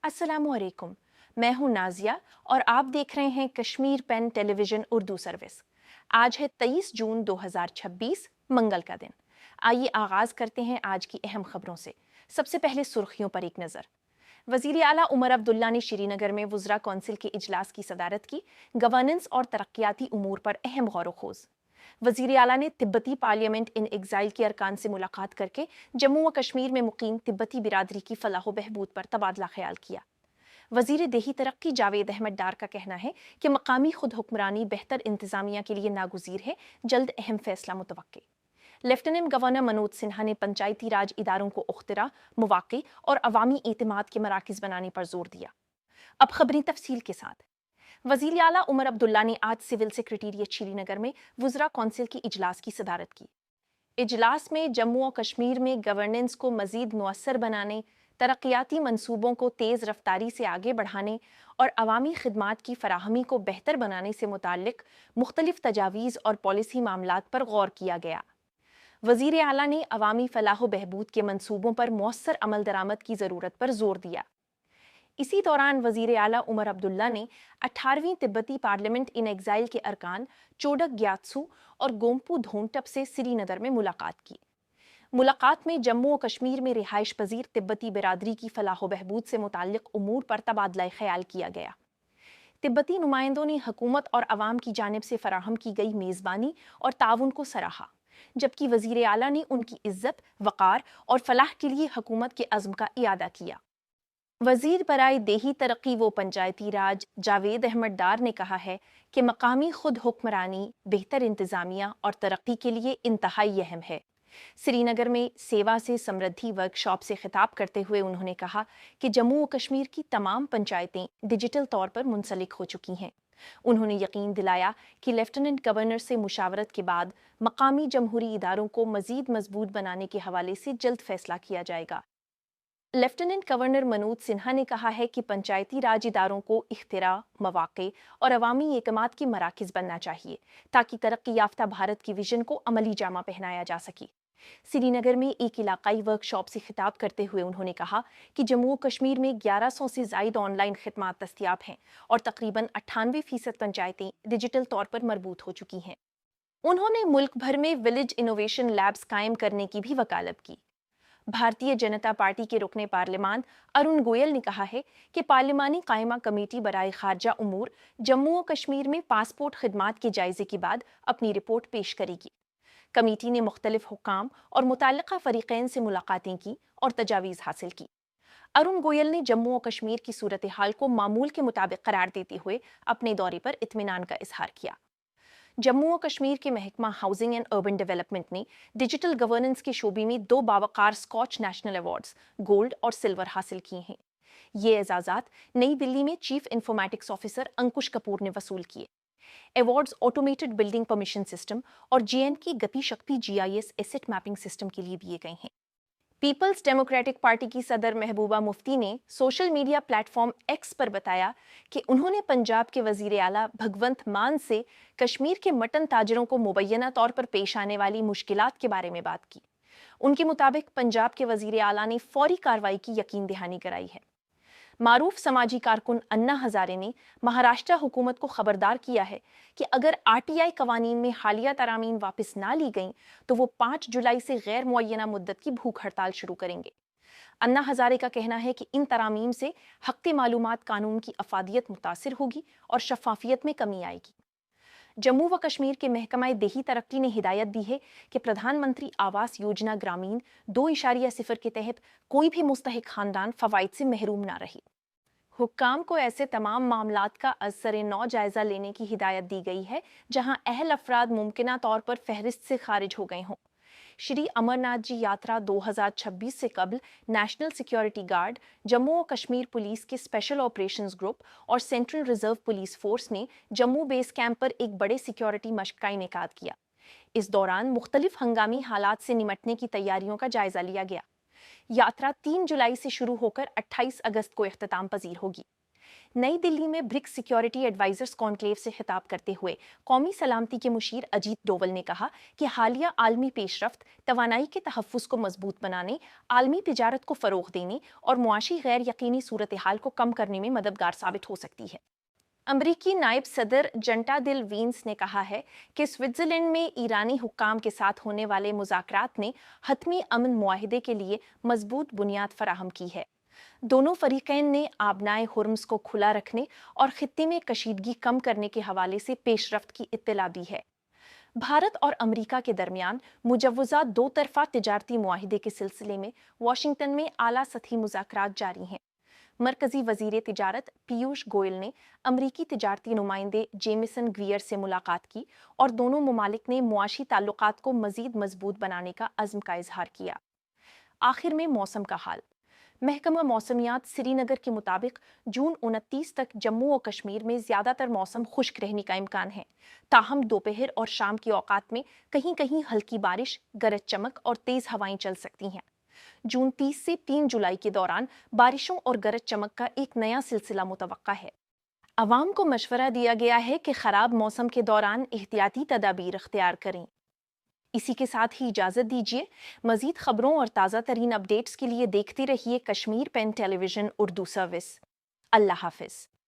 अस्सलाम वालेकुम। मैं हूं नाजिया और आप देख रहे हैं Kashmir pen television Urdu service. आज है 23 जून 2026, मंगल का दिन। आइए आगाज करते हैं आज की अहम खबरों से। सबसे पहले सुर्खियों पर एक नजर। वजीर आला उमर अब्दुल्ला ने श्रीनगर में वुज़रा कौंसिल के इजलास की सदारत की। गवर्नेंस और तरक्याती उमूर पर अहम गौर खोज। वजीर आला ने तिब्बती पार्लियामेंट इन एग्जाइल के अरकान से मुलाकात करके जम्मू व कश्मीर में मुकीम तिब्बती बिरादरी की फलाह बहबूद पर तबादला ख्याल किया। वजीर देही तरक्की जावेद अहमद डार का कहना है कि मकामी खुद हुक्मरानी बेहतर इंतजामिया के लिए नागुजीर है, जल्द अहम फैसला मुतवक्के। लेफ्टिनेंट गवर्नर मनोज सिन्हा ने पंचायती राज इदारों को उख्तरा, मौक़े और अवामी एतमाद के मराकज़ बनाने पर जोर दिया। अब खबरें तफसील के साथ। वज़ीर आला उमर अब्दुल्ला ने आज सिविल सेक्रेटेरिएट श्रीनगर में वुज़रा कौंसिल की इजलास की सदारत की। इजलास में जम्मू और कश्मीर में गवर्नेंस को मज़ीद मुअस्सर बनाने, तरक्याती मंसूबों को तेज़ रफ्तारी से आगे बढ़ाने और अवामी खिदमात की फराहमी को बेहतर बनाने से मुताल्लिक़ मुख्तलिफ तजावीज़ और पॉलिसी मामलात पर गौर किया गया। वज़ीर आला ने अवामी फलाह बहबूद के मंसूबों पर मौस्सर अमल दरामद की ज़रूरत पर जोर दिया। इसी दौरान वज़ीर आला उमर अब्दुल्ला ने 18वीं तिब्बती पार्लियामेंट इन एग्जाइल के अरकान चोडक ग्यात्सु और गोम्पू धोंटप से श्रीनगर में मुलाकात की। मुलाकात में जम्मू और कश्मीर में रिहाइश पजीर तिब्बती बिरादरी की फलाह बहबूद से मुताल्लिक़ उमूर पर तबादला ख्याल किया गया। तिब्बती नुमाइंदों ने हुकूमत और अवाम की जानिब से फराहम की गई मेज़बानी और ताउन को सराहा, जबकि वज़ीर आला ने उनकी इज्जत, वक़ार और फलाह के लिए हुकूमत के अज़्म का इयादा किया। वज़ीर बराए देही तरक्की व पंचायती राज जावेद अहमद डार ने कहा है कि मकामी खुद हुक्मरानी बेहतर इंतज़ामिया और तरक्की के लिए इंतहाई अहम है। श्रीनगर में सेवा से समृद्धि वर्कशॉप से खिताब करते हुए उन्होंने कहा कि जम्मू व कश्मीर की तमाम पंचायतें डिजिटल तौर पर मुंसलिक हो चुकी हैं। उन्होंने यकीन दिलाया कि लेफ्टिनेंट गवर्नर से मुशावरत के बाद मकामी जमहूरी इदारों को मज़ीद मजबूत बनाने के हवाले से जल्द फैसला किया जाएगा। लेफ्टिनेंट गवर्नर मनोज सिन्हा ने कहा है कि पंचायती राज इदारों को इख्तिरा, मौक़े और अवामी एतमाद के मराकज़ बनना चाहिए, ताकि तरक्की याफ्ता भारत की विजन को अमली जामा पहनाया जा सके। श्रीनगर में एक इलाकाई वर्कशॉप से खिताब करते हुए उन्होंने कहा कि जम्मू कश्मीर में 1100 से ज़ायद ऑनलाइन खिदमात दस्तियाब हैं और तकरीबन 98% पंचायतें डिजिटल तौर पर मरबूत हो चुकी हैं। उन्होंने मुल्क भर में विलेज इनोवेशन लैब्स कायम करने की भी वकालत की। भारतीय जनता पार्टी के रुकने पार्लिमान अरुण गोयल ने कहा है कि पार्लिमानी कायमा कमेटी बराए खारजा उमूर जम्मू और कश्मीर में पासपोर्ट खिदमात के जायजे के बाद अपनी रिपोर्ट पेश करेगी। कमेटी ने मुख्तलिफ हुक्काम और मुताल्लिका फरीकैन से मुलाकातें की और तजावीज़ हासिल की। अरुण गोयल ने जम्मू और कश्मीर की सूरत हाल को मामूल के मुताबिक करार देते हुए अपने दौरे पर इत्मीनान का इजहार किया। जम्मू और कश्मीर के महकमा हाउसिंग एंड अर्बन डेवलपमेंट ने डिजिटल गवर्नेंस के शोबे में 2 बावकार स्कॉच नेशनल अवार्ड्स गोल्ड और सिल्वर हासिल किए हैं। ये एजाज़ात नई दिल्ली में चीफ इंफॉर्मेटिक्स ऑफिसर अंकुश कपूर ने वसूल किए। Awards automated building permission system और JNK गति शक्ति GIS एसेट मैपिंग सिस्टम के लिए दिए गए हैं। पीपल्स डेमोक्रेटिक पार्टी की सदर महबूबा मुफ्ती ने सोशल मीडिया प्लेटफॉर्म एक्स पर बताया कि उन्होंने पंजाब के वजीर आला भगवंत मान से कश्मीर के मटन ताजरों को मुबैना तौर पर पेश आने वाली मुश्किलात के बारे में बात की। उनके मुताबिक पंजाब के वजीर आला ने फौरी कार्रवाई की यकीन दहानी कराई है। मारूफ समाजी कारकुन अन्ना हजारे ने महाराष्ट्र हुकूमत को खबरदार किया है कि अगर RTI कवानीन में हालिया तरामीम वापस ना ली गईं तो वो 5 जुलाई से गैर मुअय्यना मुद्दत की भूख हड़ताल शुरू करेंगे। अन्ना हजारे का कहना है कि इन तरामीम से हक़ मालूमात कानून की अफादियत मुतासिर होगी और शफाफियत में कमी आएगी। जम्मू व कश्मीर के महकमा देही तरक्की ने हिदायत दी है कि प्रधानमंत्री आवास योजना ग्रामीण 2.0 के तहत कोई भी मुस्तहिक खानदान फवाइद से महरूम ना रहे। हुक्काम को ऐसे तमाम मामलात का असर नौ जायजा लेने की हिदायत दी गई है जहां अहल अफराद मुमकिना तौर पर फहरिस्त से खारिज हो गए हों। श्री अमरनाथ जी यात्रा 2026 से कबल नेशनल सिक्योरिटी गार्ड, जम्मू और कश्मीर पुलिस के स्पेशल ऑपरेशंस ग्रुप और सेंट्रल रिजर्व पुलिस फोर्स ने जम्मू बेस कैंप पर एक बड़े सिक्योरिटी मश्क का इनेकाद किया। इस दौरान मुख्तलिफ हंगामी हालात से निमटने की तैयारियों का जायजा लिया गया। यात्रा 3 जुलाई से शुरू होकर 28 अगस्त को इख्तिताम पजीर होगी। نئی دلی میں برکس سیکیورٹی ایڈوائزرز کانکلیو سے خطاب کرتے ہوئے قومی سلامتی کے مشیر اجیت ڈوول نے کہا کہ حالیہ عالمی پیش رفت توانائی کے تحفظ کو مضبوط بنانے، عالمی تجارت کو فروغ دینے اور معاشی غیر یقینی صورتحال کو کم کرنے میں مددگار ثابت ہو سکتی ہے۔ امریکی نائب صدر جنٹا دل وینس نے کہا ہے کہ سوئٹزرلینڈ میں ایرانی حکام کے ساتھ ہونے والے مذاکرات نے حتمی امن معاہدے کے لیے مضبوط بنیاد فراہم کی ہے۔ دونوں فریقین نے آبنائے ہرمز کو کھلا رکھنے اور خطے میں کشیدگی کم کرنے کے حوالے سے پیش رفت کی اطلاع دی ہے۔ بھارت اور امریکہ کے درمیان مجوزہ دو طرفہ تجارتی معاہدے کے سلسلے میں واشنگٹن میں اعلیٰ سطحی مذاکرات جاری ہیں۔ مرکزی وزیر تجارت پیوش گوئل نے امریکی تجارتی نمائندے جیمیسن گویئر سے ملاقات کی اور دونوں ممالک نے معاشی تعلقات کو مزید مضبوط بنانے کا عزم کا اظہار کیا۔ آخر میں موسم کا حال۔ محکمہ موسمیات سری نگر کے مطابق جون 29 تک جموں و کشمیر میں زیادہ تر موسم خشک رہنے کا امکان ہے، تاہم دوپہر اور شام کے اوقات میں کہیں کہیں ہلکی بارش، گرج چمک اور تیز ہوائیں چل سکتی ہیں۔ جون 30 سے 3 جولائی کے دوران بارشوں اور گرج چمک کا ایک نیا سلسلہ متوقع ہے۔ عوام کو مشورہ دیا گیا ہے کہ خراب موسم کے دوران احتیاطی تدابیر اختیار کریں۔ اسی کے ساتھ ہی اجازت دیجیے، مزید خبروں اور تازہ ترین اپڈیٹس کے لیے دیکھتے رہیے کشمیر پین ٹیلی ویژن اردو سروس۔ اللہ حافظ۔